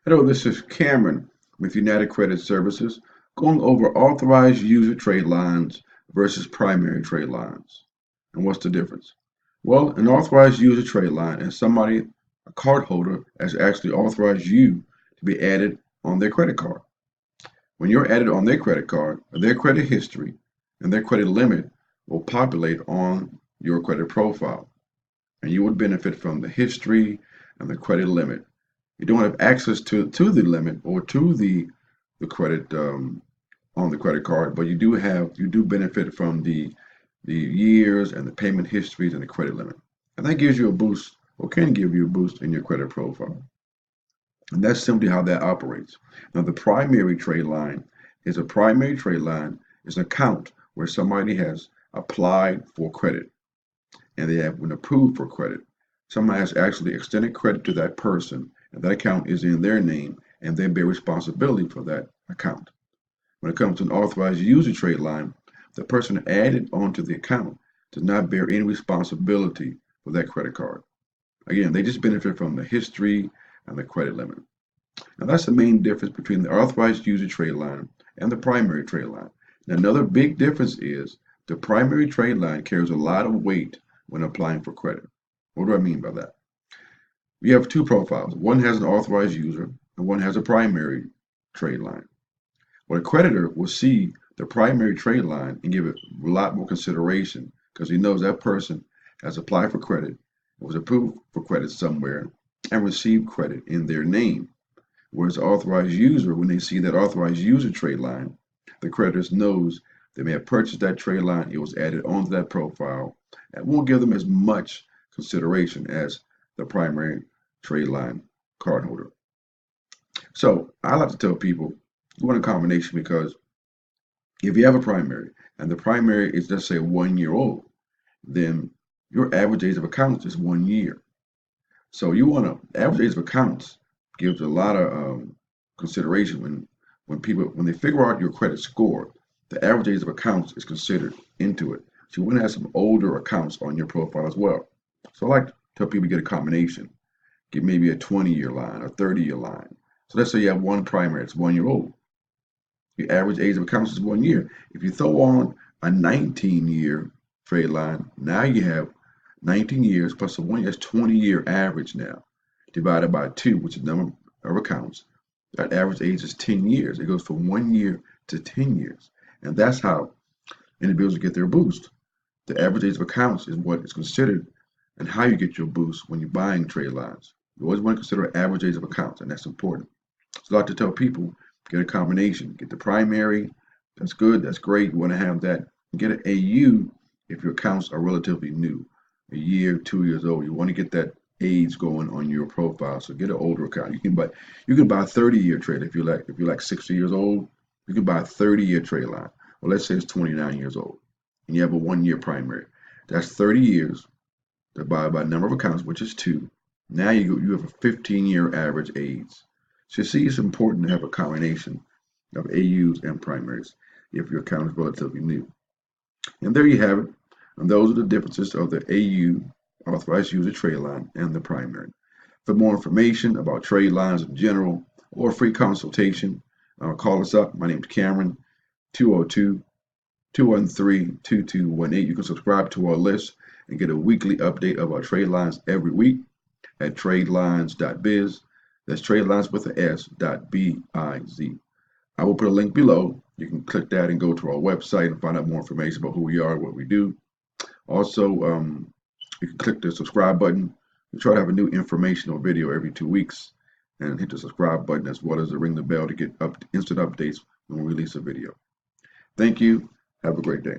Hello, this is Cameron with United Credit Services going over authorized user trade lines versus primary trade lines. And what's the difference? Well, an authorized user trade line is somebody, a cardholder, has actually authorized you to be added on their credit card. When you're added on their credit card, their credit history and their credit limit will populate on your credit profile. And you would benefit from the history and the credit limit. You don't have access to the limit or to the credit on the credit card, but you do benefit from the years and the payment histories and the credit limit, and that gives you a boost or can give you a boost in your credit profile. And that's simply how that operates. Now, the primary trade line is an account where somebody has applied for credit and they have been approved for credit. Someone has actually extended credit to that person, and that account is in their name, and they bear responsibility for that account. When it comes to an authorized user trade line, the person added onto the account does not bear any responsibility for that credit card. Again, they just benefit from the history and the credit limit. Now, that's the main difference between the authorized user trade line and the primary trade line. Now, another big difference is the primary trade line carries a lot of weight when applying for credit. What do I mean by that? We have two profiles. One has an authorized user and one has a primary trade line. Well, a creditor will see the primary trade line and give it a lot more consideration because he knows that person has applied for credit, was approved for credit somewhere, and received credit in their name. Whereas the authorized user, when they see that authorized user trade line, the creditor knows they may have purchased that trade line, it was added onto that profile, and won't give them as much consideration as the primary trade line cardholder. So I like to tell people you want a combination because if you have a primary and the primary is, let's say, 1 year old, then your average age of accounts is 1 year. So you want to average age of accounts gives a lot of consideration when they figure out your credit score. The average age of accounts is considered into it. So you want to have some older accounts on your profile as well. So I like to tell people get a combination. Get maybe a 20-year line, a 30-year line. So let's say you have one primary, it's 1 year old. Your average age of accounts is 1 year. If you throw on a 19-year trade line, now you have 19 years plus a 1 year, that's 20-year average now, divided by 2, which is the number of accounts. That average age is 10 years. It goes from 1 year to 10 years. And that's how individuals get their boost. The average age of accounts is what is considered and how you get your boost when you're buying trade lines. You always want to consider average age of accounts, and that's important. So I like to tell people, get a combination. Get the primary, that's good, that's great. You want to have that. Get an AU if your accounts are relatively new, a year, 2 years old. You want to get that age going on your profile. So get an older account. You can buy a 30-year trade if you're like 60 years old. You can buy a 30-year trade line. Well, let's say it's 29 years old, and you have a 1 year primary. That's 30 years divided by the number of accounts, which is 2. Now you have a 15-year average age. So you see, it's important to have a combination of AUs and primaries if your account is relatively new. And there you have it. And those are the differences of the AU, authorized user trade line, and the primary. For more information about trade lines in general or free consultation, call us up. My name is Cameron, 202-213-2218. You can subscribe to our list and get a weekly update of our trade lines every week at tradelines.biz. That's tradelines with an S.biz. I will put a link below. You can click that and go to our website and find out more information about who we are, what we do. Also, you can click the subscribe button. We try to have a new informational video every 2 weeks, and hit the subscribe button as well as the ring the bell to get instant updates when we release a video. Thank you. Have a great day.